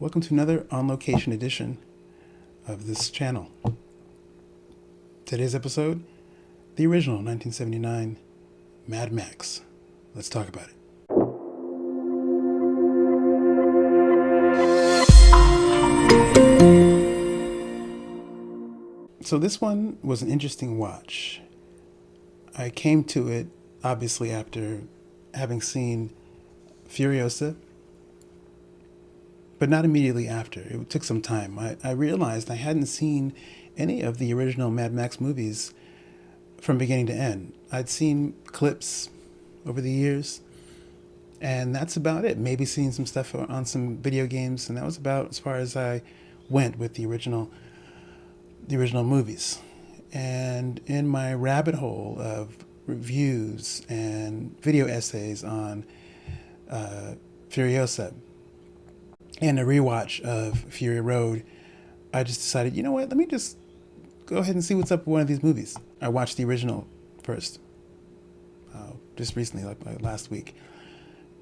Welcome to another on location edition of this channel. Today's episode, the original 1979 Mad Max. Let's talk about it. So this one was an interesting watch. I came to it obviously after having seen Furiosa, but not immediately after. It took some time. I realized I hadn't seen any of the original Mad Max movies from beginning to end. I'd seen clips over the years, and that's about it. Maybe seen some stuff on some video games, and that was about as far as I went with the original movies. And in my rabbit hole of reviews and video essays on Furiosa and a rewatch of Fury Road, I just decided, you know what, let me just go ahead and see what's up with one of these movies. I watched the original first, just recently, like last week,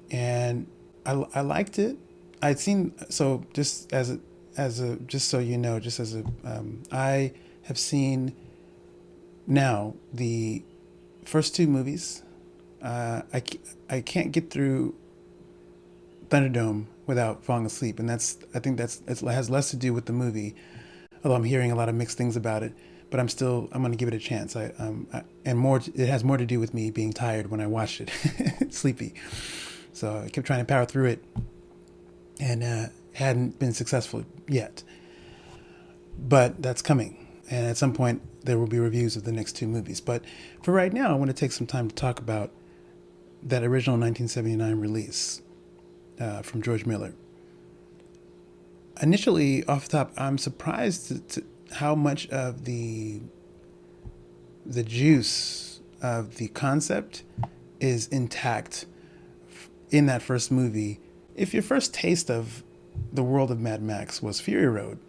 and I liked it. I'd seen, so just just so you know, I have seen now the first two movies. I can't get through Thunderdome without falling asleep, and I think it has less to do with the movie, although I'm hearing a lot of mixed things about it. But I'm going to give it a chance. And more, it has more to do with me being tired when I watched it, sleepy. So I kept trying to power through it, and hadn't been successful yet. But that's coming, and at some point there will be reviews of the next two movies. But for right now, I want to take some time to talk about that original 1979 release from George Miller. Initially, off the top, I'm surprised to how much of the juice of the concept is intact in that first movie. If your first taste of the world of Mad Max was Fury Road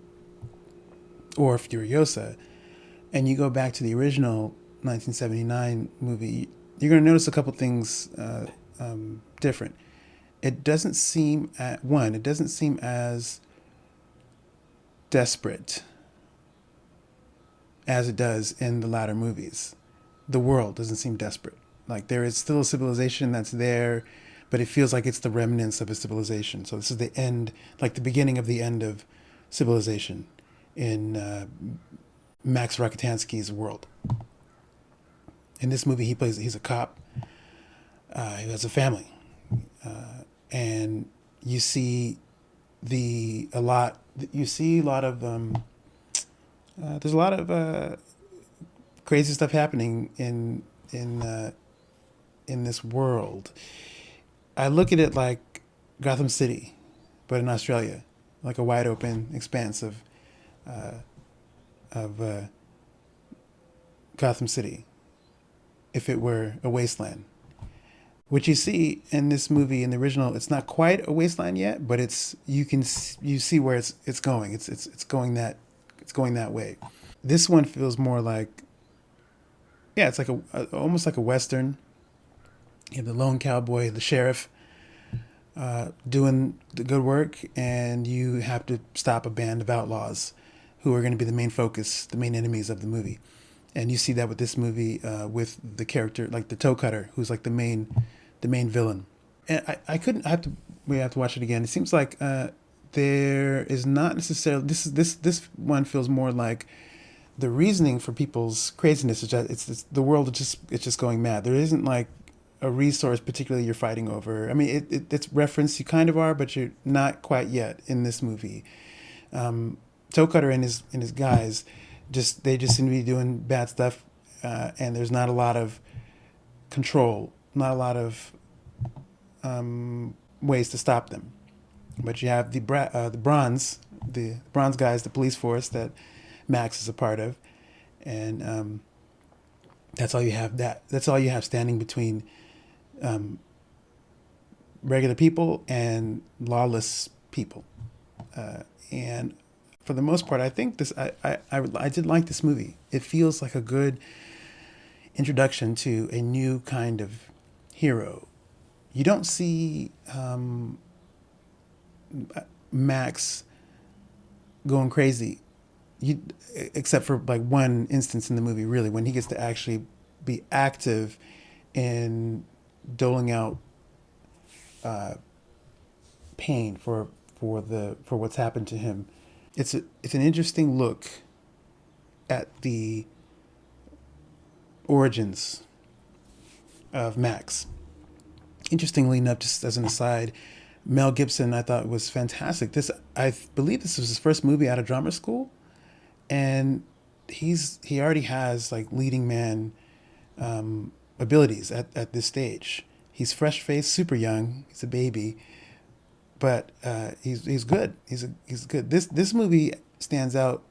or Furiosa, and you go back to the original 1979 movie, you're going to notice a couple things different. It doesn't seem as desperate as it does in the latter movies. The world doesn't seem desperate. Like, there is still a civilization that's there, but it feels like it's the remnants of a civilization. So this is the end, like the beginning of the end of civilization in Max Rokitansky's world. In this movie, he's a cop. He has a family. And you see there's a lot of crazy stuff happening in this world. I look at it like Gotham City, but in Australia, like a wide open expanse of Gotham City, if it were a wasteland. What you see in this movie, in the original, it's not quite a wasteland yet, but you see where it's going. It's going that way. This one feels more like, yeah, it's like almost like a Western. You have the lone cowboy, the sheriff, doing the good work, and you have to stop a band of outlaws who are going to be the main focus, the main enemies of the movie. And you see that with this movie, with the character, like the toe cutter, who's like the main villain. And we have to watch it again. It seems like there is not necessarily, this one feels more like the reasoning for people's craziness is that it's the world it's just going mad. There isn't like a resource particularly you're fighting over. I mean, it's referenced, you kind of are, but you're not quite yet in this movie. Toe Cutter and his guys they just seem to be doing bad stuff, and there's not a lot of control, not a lot of ways to stop them. But you have the bronze guys, the police force that Max is a part of, and that's all you have. That's all you have standing between regular people and lawless people. And for the most part, I think I did like this movie. It feels like a good introduction to a new kind of hero. You don't see Max going crazy. You, except for like one instance in the movie, really, when he gets to actually be active in doling out pain for what's happened to him. It's an interesting look at the origins of Max. Interestingly enough, just as an aside, Mel Gibson I thought was fantastic. I believe this was his first movie out of drama school, and he already has like leading man abilities at this stage. He's fresh faced, super young. He's a baby, but he's good. He's good. This movie stands out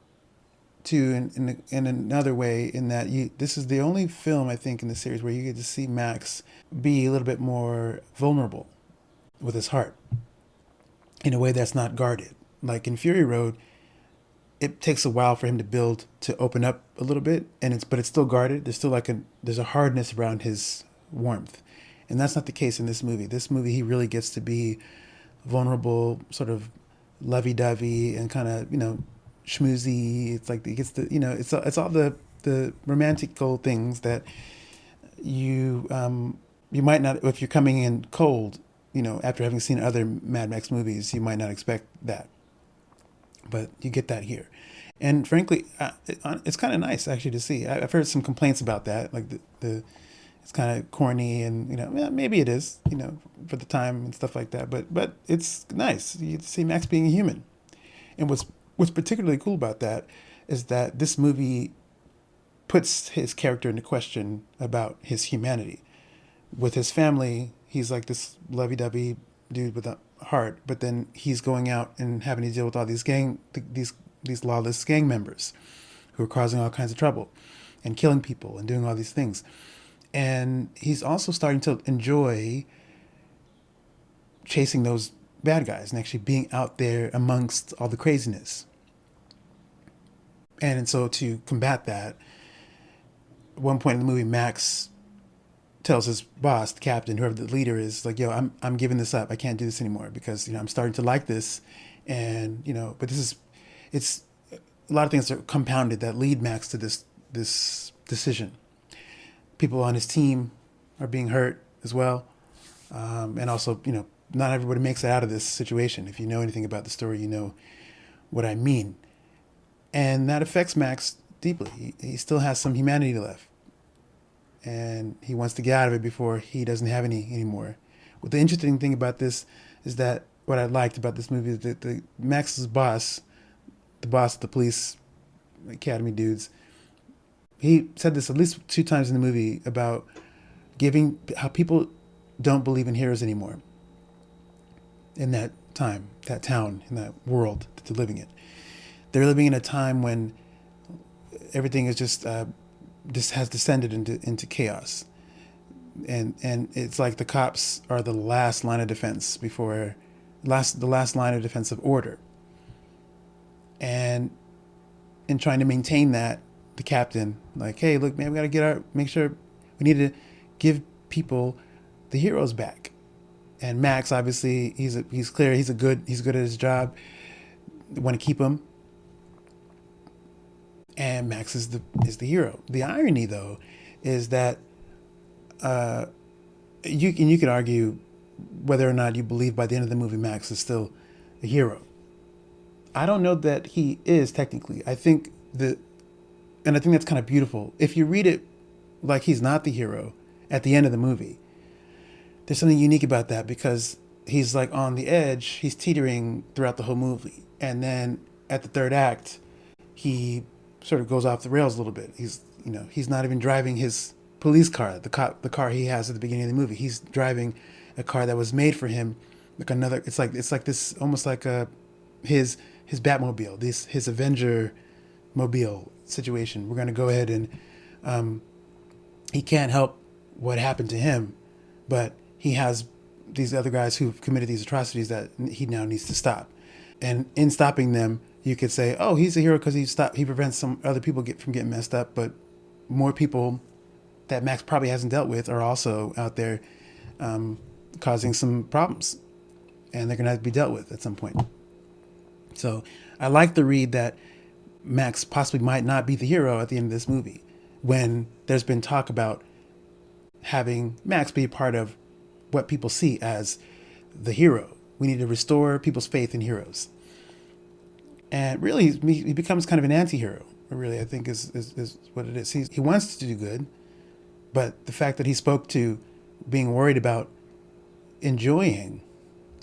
too in another way in that this is the only film I think in the series where you get to see Max be a little bit more vulnerable with his heart in a way that's not guarded. Like in Fury Road, it takes a while for him to open up a little bit, but it's still guarded. There's still there's a hardness around his warmth, and that's not the case in this movie. This movie, he really gets to be vulnerable, sort of lovey-dovey and kind of schmoozy. It's like it gets the it's all the romantical things that you might not, if you're coming in cold, after having seen other Mad Max movies, you might not expect that. But you get that here. And frankly, it's kind of nice actually to see. I've heard some complaints about that, like it's kind of corny and maybe it is, for the time and stuff like that. But it's nice. You get to see Max being a human. And what's particularly cool about that is that this movie puts his character into question about his humanity. With his family, he's like this lovey-dovey dude with a heart, but then he's going out and having to deal with all these lawless gang members who are causing all kinds of trouble and killing people and doing all these things. And he's also starting to enjoy chasing those bad guys and actually being out there amongst all the craziness. And so to combat that, at one point in the movie, Max tells his boss, the captain, whoever the leader is, like, yo, I'm giving this up. I can't do this anymore because, I'm starting to like this. And, but it's a lot of things are compounded that lead Max to this decision. People on his team are being hurt as well. And also, not everybody makes it out of this situation. If you know anything about the story, you know what I mean. And that affects Max deeply. He still has some humanity left. And he wants to get out of it before he doesn't have any anymore. Well, the interesting thing about this is that what I liked about this movie is that Max's boss, the boss of the police academy dudes, he said this at least 2 times in the movie about how people don't believe in heroes anymore in that time, that town, in that world that they're living in. They're living in a time when everything is just has descended into chaos, and it's like the cops are the last line of defense the last line of defense of order. And in trying to maintain that, the captain, like, hey, look, man, we got to make sure we need to give people the heroes back. And Max, obviously, he's good at his job. They want to keep him. And Max is the hero. The irony, though, is that you could argue whether or not you believe by the end of the movie Max is still a hero. I don't know that he is technically. I think that's kind of beautiful. If you read it like he's not the hero at the end of the movie, there's something unique about that because he's like on the edge. He's teetering throughout the whole movie, and then at the third act, he sort of goes off the rails a little bit. He's not even driving his police car, the car he has at the beginning of the movie. He's driving a car that was made for him, like another. It's like this, almost like his Batmobile, his Avenger mobile situation. We're gonna go ahead and he can't help what happened to him, but he has these other guys who've committed these atrocities that he now needs to stop. And in stopping them, you could say, oh, he's a hero because he prevents some other people from getting messed up, but more people that Max probably hasn't dealt with are also out there causing some problems, and they're going to have to be dealt with at some point. So I like the read that Max possibly might not be the hero at the end of this movie, when there's been talk about having Max be a part of what people see as the hero. We need to restore people's faith in heroes. And really, he becomes kind of an anti-hero, really, I think is what it is. He wants to do good, but the fact that he spoke to being worried about enjoying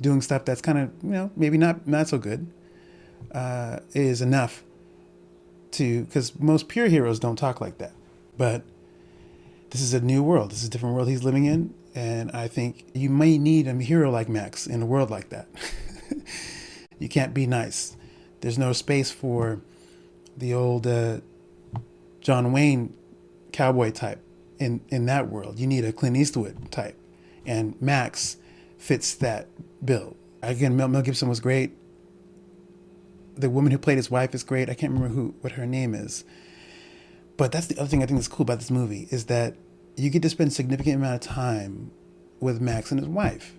doing stuff that's kind of, maybe not so good, is enough to, because most pure heroes don't talk like that. But this is a new world. This is a different world he's living in. And I think you may need a hero like Max in a world like that. You can't be nice. There's no space for the old John Wayne cowboy type in that world. You need a Clint Eastwood type. And Max fits that bill. Again, Mel Gibson was great. The woman who played his wife is great. I can't remember what her name is. But that's the other thing I think is cool about this movie, is that you get to spend a significant amount of time with Max and his wife.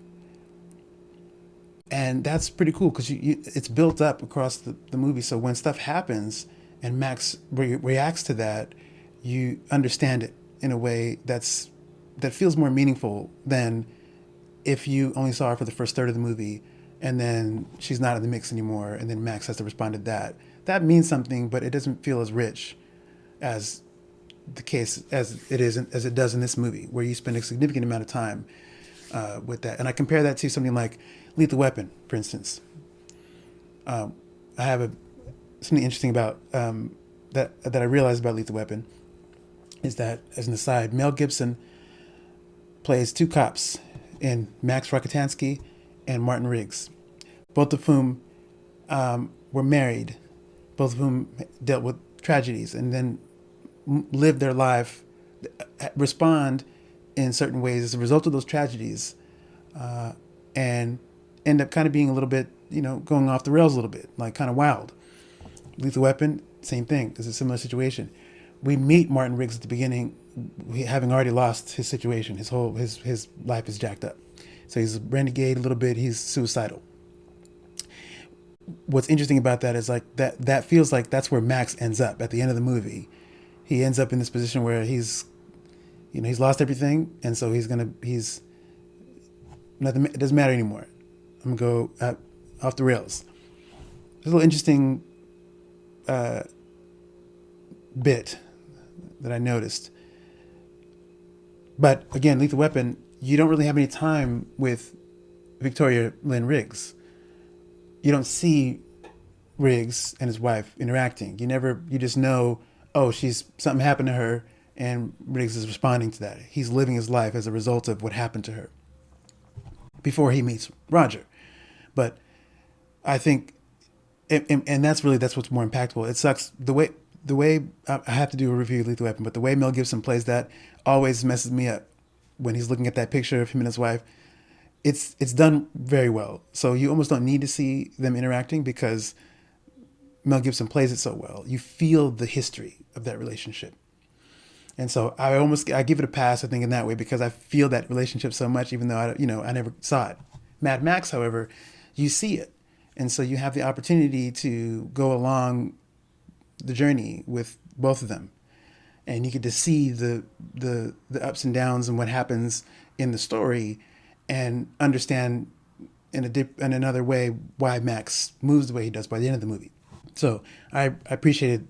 And that's pretty cool, because it's built up across the movie. So when stuff happens and Max reacts to that, you understand it in a way that feels more meaningful than if you only saw her for the first third of the movie and then she's not in the mix anymore and then Max has to respond to that. That means something, but it doesn't feel as rich as the case as it does in this movie, where you spend a significant amount of time with that. And I compare that to something like Lethal Weapon, for instance. I have something interesting about that I realized about Lethal Weapon is that, as an aside, Mel Gibson plays two cops in Max Rokitansky and Martin Riggs, both of whom were married, both of whom dealt with tragedies and then live their life, respond in certain ways as a result of those tragedies, and end up kind of being a little bit, going off the rails a little bit, like kind of wild. Lethal Weapon, same thing. It's a similar situation. We meet Martin Riggs at the beginning, having already lost his situation. His life is jacked up. So he's a renegade a little bit. He's suicidal. What's interesting about that is like that feels like that's where Max ends up at the end of the movie. He ends up in this position where he's lost everything, and so he's nothing. It doesn't matter anymore. I'm gonna go off the rails. There's a little interesting bit that I noticed. But again, Lethal Weapon, you don't really have any time with Victoria Lynn Riggs. You don't see Riggs and his wife interacting. You just know, oh, something happened to her, and Riggs is responding to that. He's living his life as a result of what happened to her before he meets Roger. But I think, and that's what's more impactful. It sucks the way I have to do a review of Lethal Weapon, but the way Mel Gibson plays that always messes me up when he's looking at that picture of him and his wife. It's done very well. So you almost don't need to see them interacting because Mel Gibson plays it so well. You feel the history of that relationship. And so I give it a pass, I think, in that way, because I feel that relationship so much, even though I never saw it. Mad Max, however, you see it. And so you have the opportunity to go along the journey with both of them. And you get to see the ups and downs and what happens in the story, and understand in another way why Max moves the way he does by the end of the movie. So I appreciated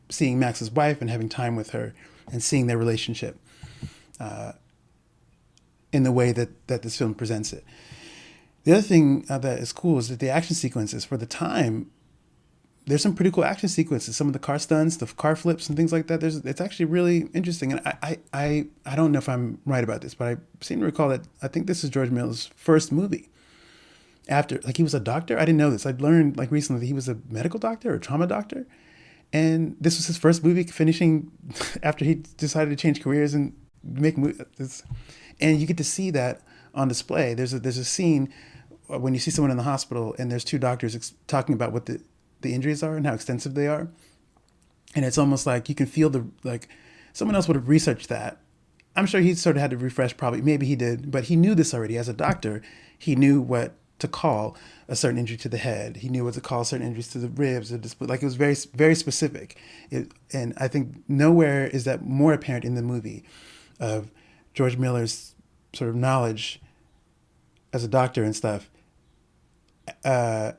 seeing Max's wife and having time with her and seeing their relationship in the way that this film presents it. The other thing that is cool is that the action sequences, for the time, there's some pretty cool action sequences. Some of the car stunts, the car flips and things like that. It's actually really interesting. And I don't know if I'm right about this, but I seem to recall that I think this is George Miller's first movie. After, he was a doctor. I didn't know this. I learned recently that he was a medical doctor or a trauma doctor. And this was his first movie, finishing after he decided to change careers and make movies. And you get to see that on display. There's a scene when you see someone in the hospital and there's two doctors talking about what the injuries are and how extensive they are. And it's almost like you can feel someone else would have researched that. I'm sure he sort of had to refresh, probably, maybe he did, but he knew this already as a doctor. He knew what to call a certain injury to the head. He knew what to call certain injuries to the ribs. Or like it was very, very specific. And I think nowhere is that more apparent in the movie of George Miller's sort of knowledge as a doctor and stuff than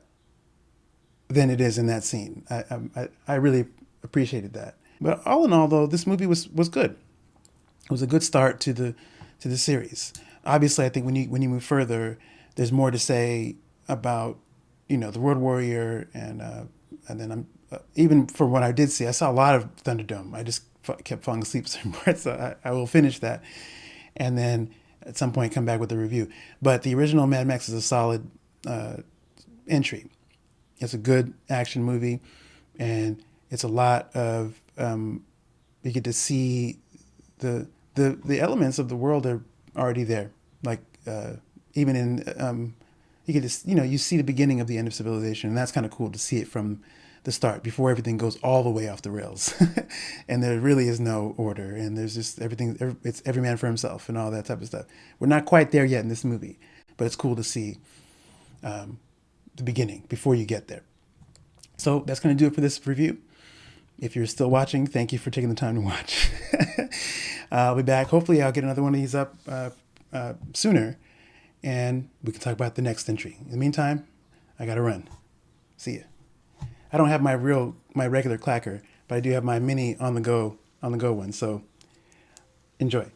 it is in that scene. I really appreciated that. But all in all, though, this movie was good. It was a good start to the series. Obviously, I think when you move further, there's more to say about the Road Warrior and then even for what I did see, I saw a lot of Thunderdome. I just kept falling asleep certain parts, so I will finish that, and then at some point come back with a review. But the original Mad Max is a solid entry. It's a good action movie, and it's a lot of you get to see the elements of the world are already there. Like even in you get to you see the beginning of the end of civilization, and that's kind of cool to see it from the start before everything goes all the way off the rails, and there really is no order, and there's just everything. It's every man for himself and all that type of stuff. We're not quite there yet in this movie, but it's cool to see the beginning before you get there. So that's going to do it for this review. If you're still watching, thank you for taking the time to watch. I'll be back. Hopefully I'll get another one of these up sooner, and we can talk about the next entry. In the meantime, I got to run. See ya. I don't have my regular clacker, but I do have my mini on the go one. So enjoy.